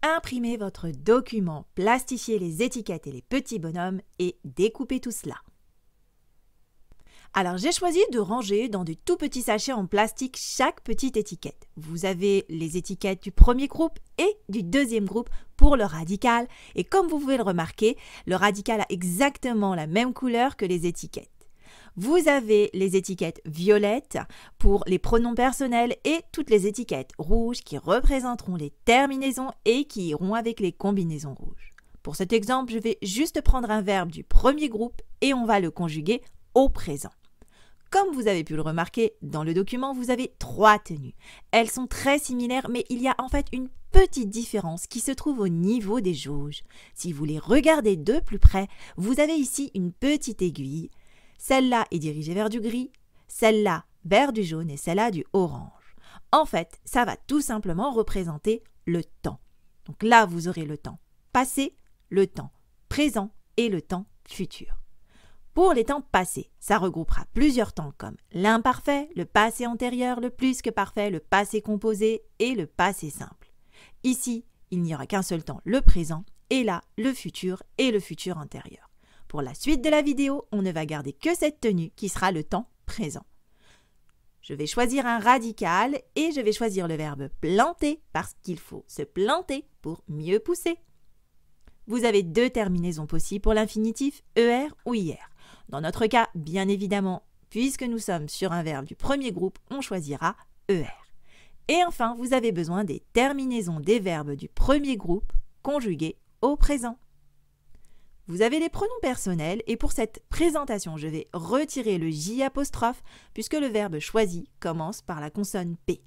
imprimez votre document, plastifiez les étiquettes et les petits bonhommes et découpez tout cela. Alors j'ai choisi de ranger dans des tout petits sachets en plastique chaque petite étiquette. Vous avez les étiquettes du premier groupe et du deuxième groupe pour le radical. Et comme vous pouvez le remarquer, le radical a exactement la même couleur que les étiquettes. Vous avez les étiquettes violettes pour les pronoms personnels et toutes les étiquettes rouges qui représenteront les terminaisons et qui iront avec les combinaisons rouges. Pour cet exemple, je vais juste prendre un verbe du premier groupe et on va le conjuguer au présent. Comme vous avez pu le remarquer, dans le document, vous avez 3 tenues. Elles sont très similaires, mais il y a en fait une petite différence qui se trouve au niveau des jauges. Si vous les regardez de plus près, vous avez ici une petite aiguille. Celle-là est dirigée vers du gris, celle-là vers du jaune et celle-là du orange. En fait, ça va tout simplement représenter le temps. Donc là, vous aurez le temps passé, le temps présent et le temps futur. Pour les temps passés, ça regroupera plusieurs temps comme l'imparfait, le passé antérieur, le plus que parfait, le passé composé et le passé simple. Ici, il n'y aura qu'un seul temps, le présent, et là, le futur et le futur antérieur. Pour la suite de la vidéo, on ne va garder que cette tenue qui sera le temps présent. Je vais choisir un radical et je vais choisir le verbe planter parce qu'il faut se planter pour mieux pousser. Vous avez 2 terminaisons possibles pour l'infinitif ER ou IR. Dans notre cas, bien évidemment, puisque nous sommes sur un verbe du premier groupe, on choisira ER. Et enfin, vous avez besoin des terminaisons des verbes du premier groupe conjugués au présent. Vous avez les pronoms personnels et pour cette présentation, je vais retirer le J apostrophe puisque le verbe choisi commence par la consonne P.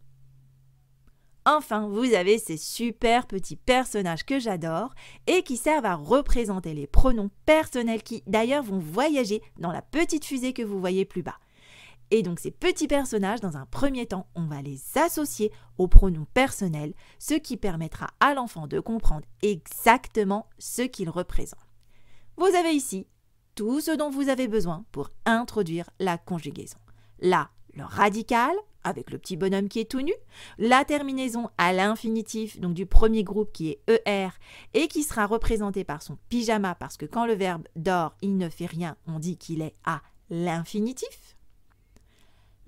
Enfin, vous avez ces super petits personnages que j'adore et qui servent à représenter les pronoms personnels qui d'ailleurs vont voyager dans la petite fusée que vous voyez plus bas. Et donc ces petits personnages, dans un premier temps, on va les associer aux pronoms personnels, ce qui permettra à l'enfant de comprendre exactement ce qu'ils représentent. Vous avez ici tout ce dont vous avez besoin pour introduire la conjugaison. Là, le radical, avec le petit bonhomme qui est tout nu, la terminaison à l'infinitif, donc du premier groupe qui est ER, et qui sera représenté par son pyjama, parce que quand le verbe dort, il ne fait rien, on dit qu'il est à l'infinitif.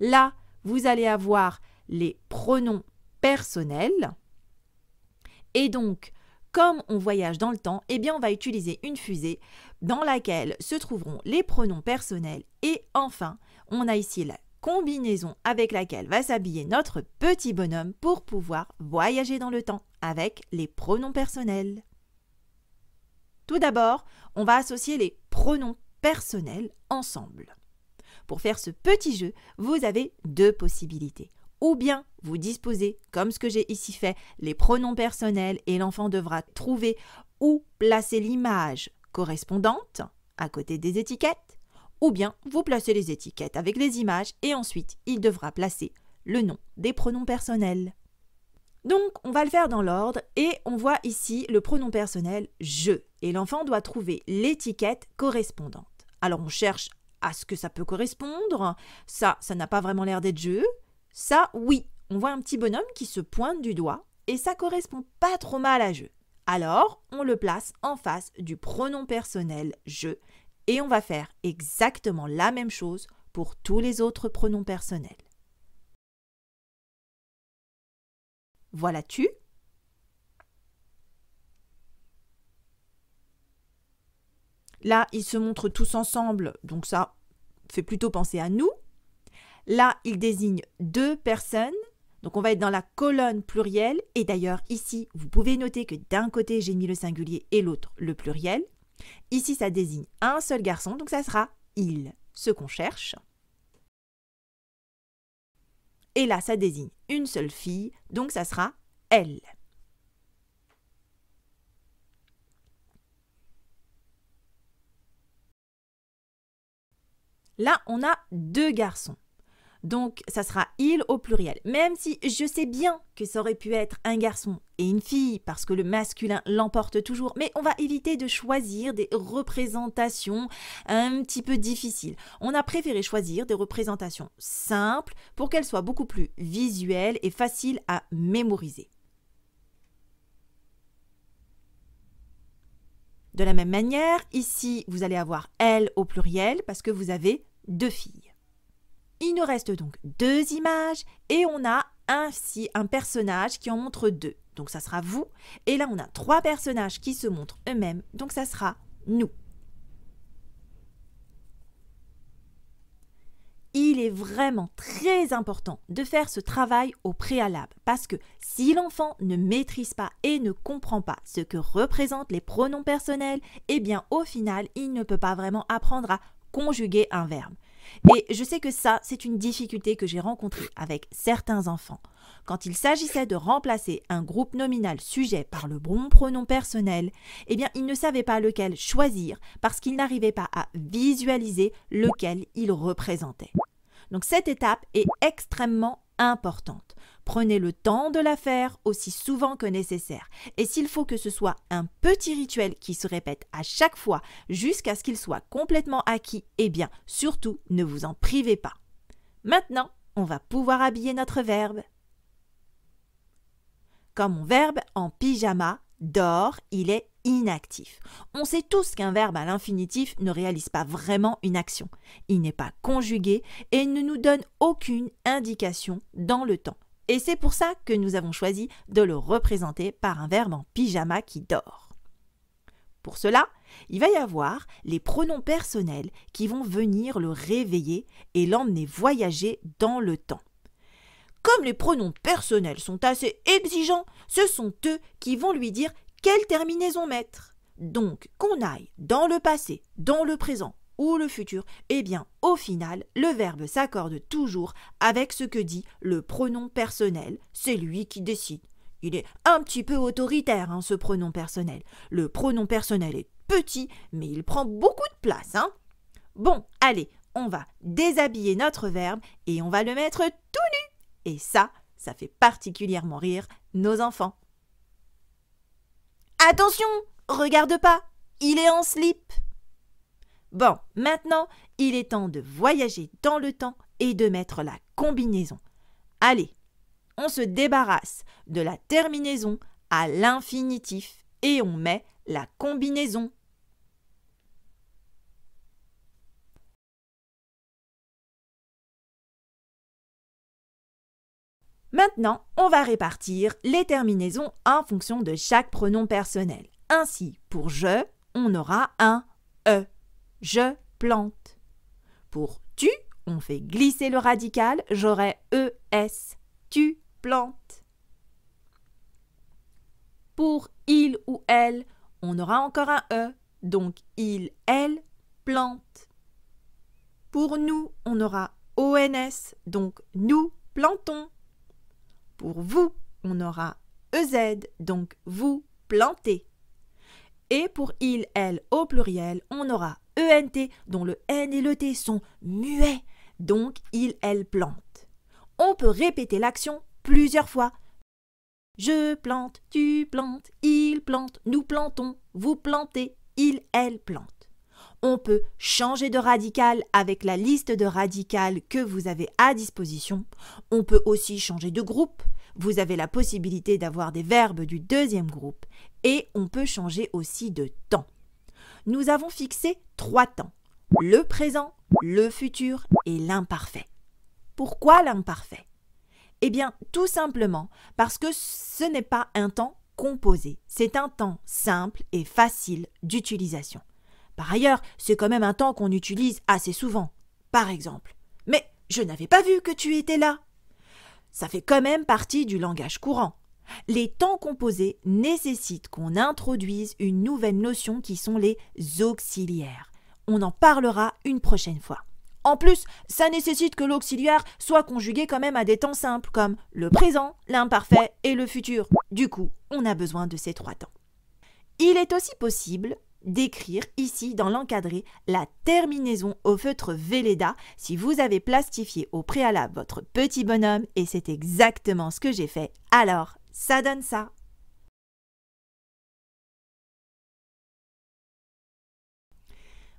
Là, vous allez avoir les pronoms personnels, et donc, comme on voyage dans le temps, eh bien on va utiliser une fusée dans laquelle se trouveront les pronoms personnels et enfin, on a ici la combinaison avec laquelle va s'habiller notre petit bonhomme pour pouvoir voyager dans le temps avec les pronoms personnels. Tout d'abord, on va associer les pronoms personnels ensemble. Pour faire ce petit jeu, vous avez 2 possibilités. Ou bien vous disposez, comme ce que j'ai ici fait, les pronoms personnels et l'enfant devra trouver où placer l'image correspondante à côté des étiquettes, ou bien vous placez les étiquettes avec les images et ensuite il devra placer le nom des pronoms personnels. Donc on va le faire dans l'ordre et on voit ici le pronom personnel « je » et l'enfant doit trouver l'étiquette correspondante. Alors on cherche à ce que ça peut correspondre, ça n'a pas vraiment l'air d'être « je ». Ça, oui, on voit un petit bonhomme qui se pointe du doigt et ça correspond pas trop mal à « je ». Alors, on le place en face du pronom personnel « je » et on va faire exactement la même chose pour tous les autres pronoms personnels. Voilà-tu? Là, ils se montrent tous ensemble, donc ça fait plutôt penser à nous. Là, il désigne 2 personnes, donc on va être dans la colonne plurielle. Et d'ailleurs, ici, vous pouvez noter que d'un côté, j'ai mis le singulier et l'autre le pluriel. Ici, ça désigne un seul garçon, donc ça sera « il », ce qu'on cherche. Et là, ça désigne une seule fille, donc ça sera « elle ». Là, on a 2 garçons. Donc, ça sera « il » au pluriel. Même si je sais bien que ça aurait pu être un garçon et une fille parce que le masculin l'emporte toujours. Mais on va éviter de choisir des représentations un petit peu difficiles. On a préféré choisir des représentations simples pour qu'elles soient beaucoup plus visuelles et faciles à mémoriser. De la même manière, ici, vous allez avoir elles au pluriel parce que vous avez 2 filles. Il nous reste donc 2 images et on a ainsi un personnage qui en montre 2. Donc ça sera vous. Et là, on a 3 personnages qui se montrent eux-mêmes. Donc ça sera nous. Il est vraiment très important de faire ce travail au préalable parce que si l'enfant ne maîtrise pas et ne comprend pas ce que représentent les pronoms personnels, eh bien au final, il ne peut pas vraiment apprendre à conjuguer un verbe. Et je sais que ça, c'est une difficulté que j'ai rencontrée avec certains enfants. Quand il s'agissait de remplacer un groupe nominal sujet par le bon pronom personnel, eh bien, ils ne savaient pas lequel choisir parce qu'ils n'arrivaient pas à visualiser lequel il représentait. Donc, cette étape est extrêmement importante. Prenez le temps de la faire aussi souvent que nécessaire. Et s'il faut que ce soit un petit rituel qui se répète à chaque fois jusqu'à ce qu'il soit complètement acquis, eh bien, surtout, ne vous en privez pas. Maintenant, on va pouvoir habiller notre verbe. Comme mon verbe en pyjama, dort, il est inactif. On sait tous qu'un verbe à l'infinitif ne réalise pas vraiment une action. Il n'est pas conjugué et ne nous donne aucune indication dans le temps. Et c'est pour ça que nous avons choisi de le représenter par un verbe en pyjama qui dort. Pour cela, il va y avoir les pronoms personnels qui vont venir le réveiller et l'emmener voyager dans le temps. Comme les pronoms personnels sont assez exigeants, ce sont eux qui vont lui dire quelle terminaison mettre. Donc, qu'on aille dans le passé, dans le présent ou le futur, eh bien, au final, le verbe s'accorde toujours avec ce que dit le pronom personnel. C'est lui qui décide. Il est un petit peu autoritaire, ce pronom personnel. Le pronom personnel est petit, mais il prend beaucoup de place, Bon, allez, on va déshabiller notre verbe et on va le mettre tout nu. Et ça fait particulièrement rire nos enfants. Attention, regarde pas, il est en slip. Bon, maintenant, il est temps de voyager dans le temps et de mettre la combinaison. Allez, on se débarrasse de la terminaison à l'infinitif et on met la combinaison. Maintenant, on va répartir les terminaisons en fonction de chaque pronom personnel. Ainsi, pour je, on aura un e. Je plante. Pour tu, on fait glisser le radical, j'aurai es. Tu plantes. Pour il ou elle, on aura encore un e, donc il, elle plante. Pour nous, on aura ons, donc nous plantons. Pour vous, on aura EZ, donc vous plantez. Et pour il, elle au pluriel, on aura ENT, dont le N et le T sont muets, donc il, elle plante. On peut répéter l'action plusieurs fois. Je plante, tu plantes, il plante, nous plantons, vous plantez, il, elle plante. On peut changer de radical avec la liste de radicales que vous avez à disposition. On peut aussi changer de groupe. Vous avez la possibilité d'avoir des verbes du deuxième groupe. Et on peut changer aussi de temps. Nous avons fixé 3 temps. Le présent, le futur et l'imparfait. Pourquoi l'imparfait? Eh bien, tout simplement parce que ce n'est pas un temps composé. C'est un temps simple et facile d'utilisation. Par ailleurs, c'est quand même un temps qu'on utilise assez souvent. Par exemple, « Mais je n'avais pas vu que tu étais là !» Ça fait quand même partie du langage courant. Les temps composés nécessitent qu'on introduise une nouvelle notion qui sont les auxiliaires. On en parlera une prochaine fois. En plus, ça nécessite que l'auxiliaire soit conjugué quand même à des temps simples comme le présent, l'imparfait et le futur. Du coup, on a besoin de ces 3 temps. Il est aussi possible d'écrire ici dans l'encadré la terminaison au feutre Velleda si vous avez plastifié au préalable votre petit bonhomme et c'est exactement ce que j'ai fait. Alors, ça donne ça.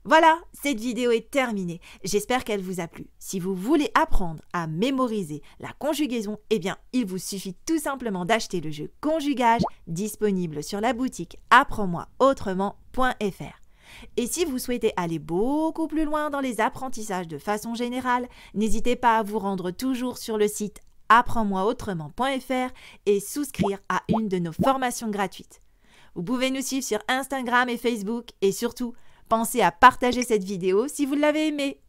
Voilà, cette vidéo est terminée. J'espère qu'elle vous a plu. Si vous voulez apprendre à mémoriser la conjugaison, eh bien, il vous suffit tout simplement d'acheter le jeu Conjugage disponible sur la boutique apprends-moi autrement.fr. Et si vous souhaitez aller beaucoup plus loin dans les apprentissages de façon générale, n'hésitez pas à vous rendre toujours sur le site apprends-moi-autrement.fr et souscrire à une de nos formations gratuites. Vous pouvez nous suivre sur Instagram et Facebook et surtout, pensez à partager cette vidéo si vous l'avez aimée.